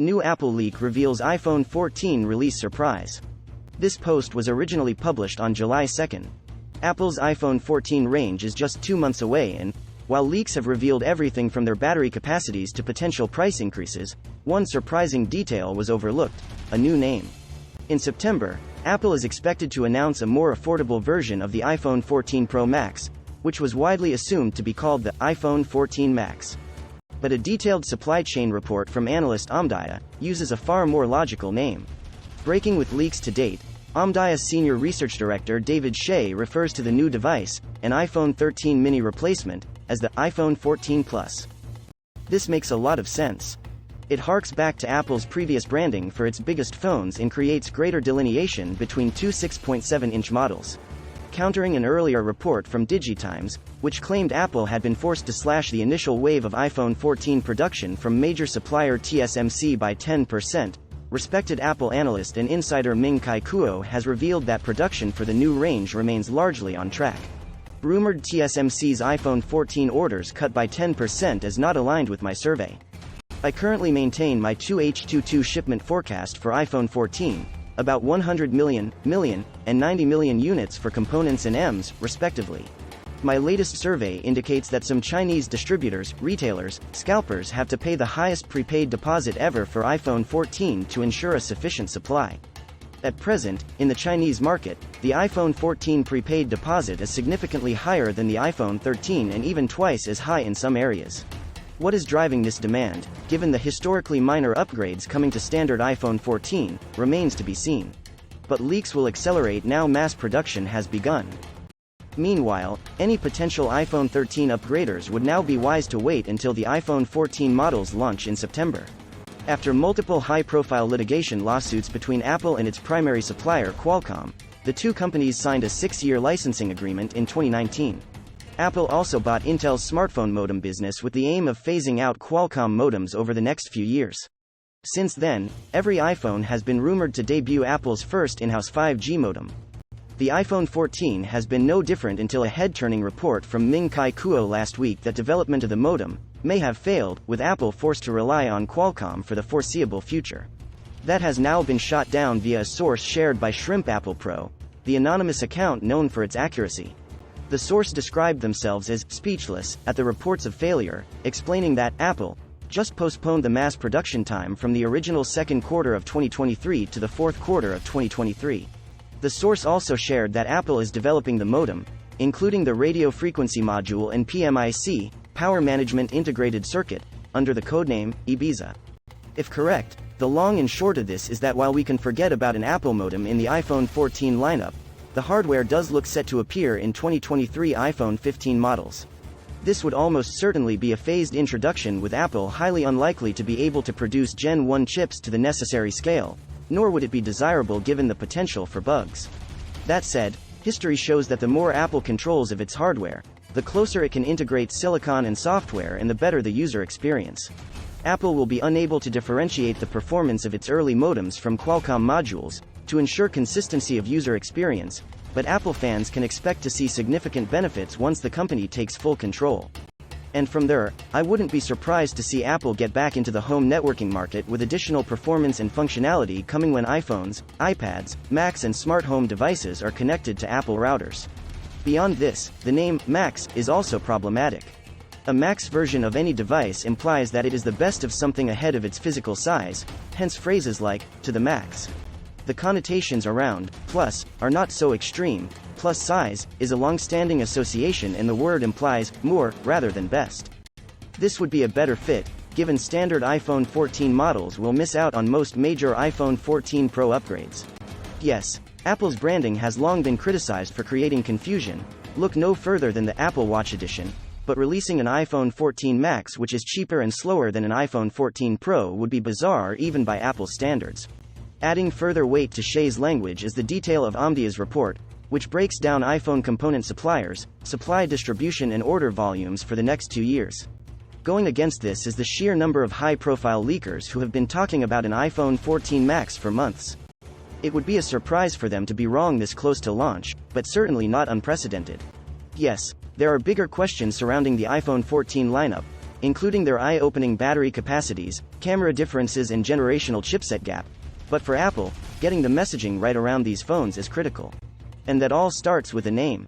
New Apple leak reveals iPhone 14 release surprise. This post was originally published on July 2. Apple's iPhone 14 range is just 2 months away and, while leaks have revealed everything from their battery capacities to potential price increases, one surprising detail was overlooked: a new name. In September, Apple is expected to announce a more affordable version of the iPhone 14 Pro Max, which was widely assumed to be called the iPhone 14 Max. But a detailed supply chain report from analyst Omdia uses a far more logical name. Breaking with leaks to date, Omdia's senior research director David Shea refers to the new device, an iPhone 13 mini replacement, as the iPhone 14 Plus. This makes a lot of sense. It harks back to Apple's previous branding for its biggest phones and creates greater delineation between two 6.7-inch models. Countering an earlier report from DigiTimes, which claimed Apple had been forced to slash the initial wave of iPhone 14 production from major supplier TSMC by 10%, respected Apple analyst and insider Ming-Chi Kuo has revealed that production for the new range remains largely on track. Rumored TSMC's iPhone 14 orders cut by 10% is not aligned with my survey. I currently maintain my 2H22 shipment forecast for iPhone 14, about 100 million, and 90 million units for components and EMS, respectively. My latest survey indicates that some Chinese distributors, retailers, scalpers have to pay the highest prepaid deposit ever for iPhone 14 to ensure a sufficient supply. At present, in the Chinese market, the iPhone 14 prepaid deposit is significantly higher than the iPhone 13 and even twice as high in some areas. What is driving this demand, given the historically minor upgrades coming to standard iPhone 14, remains to be seen. But leaks will accelerate now mass production has begun. Meanwhile, any potential iPhone 13 upgraders would now be wise to wait until the iPhone 14 models launch in September. After multiple high-profile litigation lawsuits between Apple and its primary supplier Qualcomm, the two companies signed a 6-year licensing agreement in 2019. Apple also bought Intel's smartphone modem business with the aim of phasing out Qualcomm modems over the next few years. Since then, every iPhone has been rumored to debut Apple's first in-house 5G modem. The iPhone 14 has been no different until a head-turning report from Ming-Chi Kuo last week that development of the modem may have failed, with Apple forced to rely on Qualcomm for the foreseeable future. That has now been shot down via a source shared by Shrimp Apple Pro, the anonymous account known for its accuracy. The source described themselves as speechless at the reports of failure, explaining that Apple just postponed the mass production time from the original second quarter of 2023 to the fourth quarter of 2023. The source also shared that Apple is developing the modem, including the radio frequency module and PMIC, Power Management Integrated Circuit, under the codename Ibiza. If correct, the long and short of this is that while we can forget about an Apple modem in the iPhone 14 lineup, the hardware does look set to appear in 2023 iPhone 15 models. This would almost certainly be a phased introduction, with Apple highly unlikely to be able to produce Gen 1 chips to the necessary scale, nor would it be desirable given the potential for bugs. That said, history shows that the more Apple controls of its hardware, the closer it can integrate silicon and software and the better the user experience. Apple will be unable to differentiate the performance of its early modems from Qualcomm modules to ensure consistency of user experience, but Apple fans can expect to see significant benefits once the company takes full control. And from there, I wouldn't be surprised to see Apple get back into the home networking market with additional performance and functionality coming when iPhones, iPads, Macs and smart home devices are connected to Apple routers. Beyond this, the name Max is also problematic. A Max version of any device implies that it is the best of something ahead of its physical size, hence phrases like, to the max. The connotations around plus are not so extreme. Plus size is a long-standing association and the word implies more rather than best. This would be a better fit, given standard iPhone 14 models will miss out on most major iPhone 14 Pro upgrades. Yes, Apple's branding has long been criticized for creating confusion. Look no further than the Apple Watch Edition, but releasing an iPhone 14 Max which is cheaper and slower than an iPhone 14 Pro would be bizarre even by Apple's standards. Adding further weight to Shea's language is the detail of Omdia's report, which breaks down iPhone component suppliers, supply distribution and order volumes for the next 2 years. Going against this is the sheer number of high-profile leakers who have been talking about an iPhone 14 Max for months. It would be a surprise for them to be wrong this close to launch, but certainly not unprecedented. Yes, there are bigger questions surrounding the iPhone 14 lineup, including their eye-opening battery capacities, camera differences and generational chipset gap. But for Apple, getting the messaging right around these phones is critical. And that all starts with a name.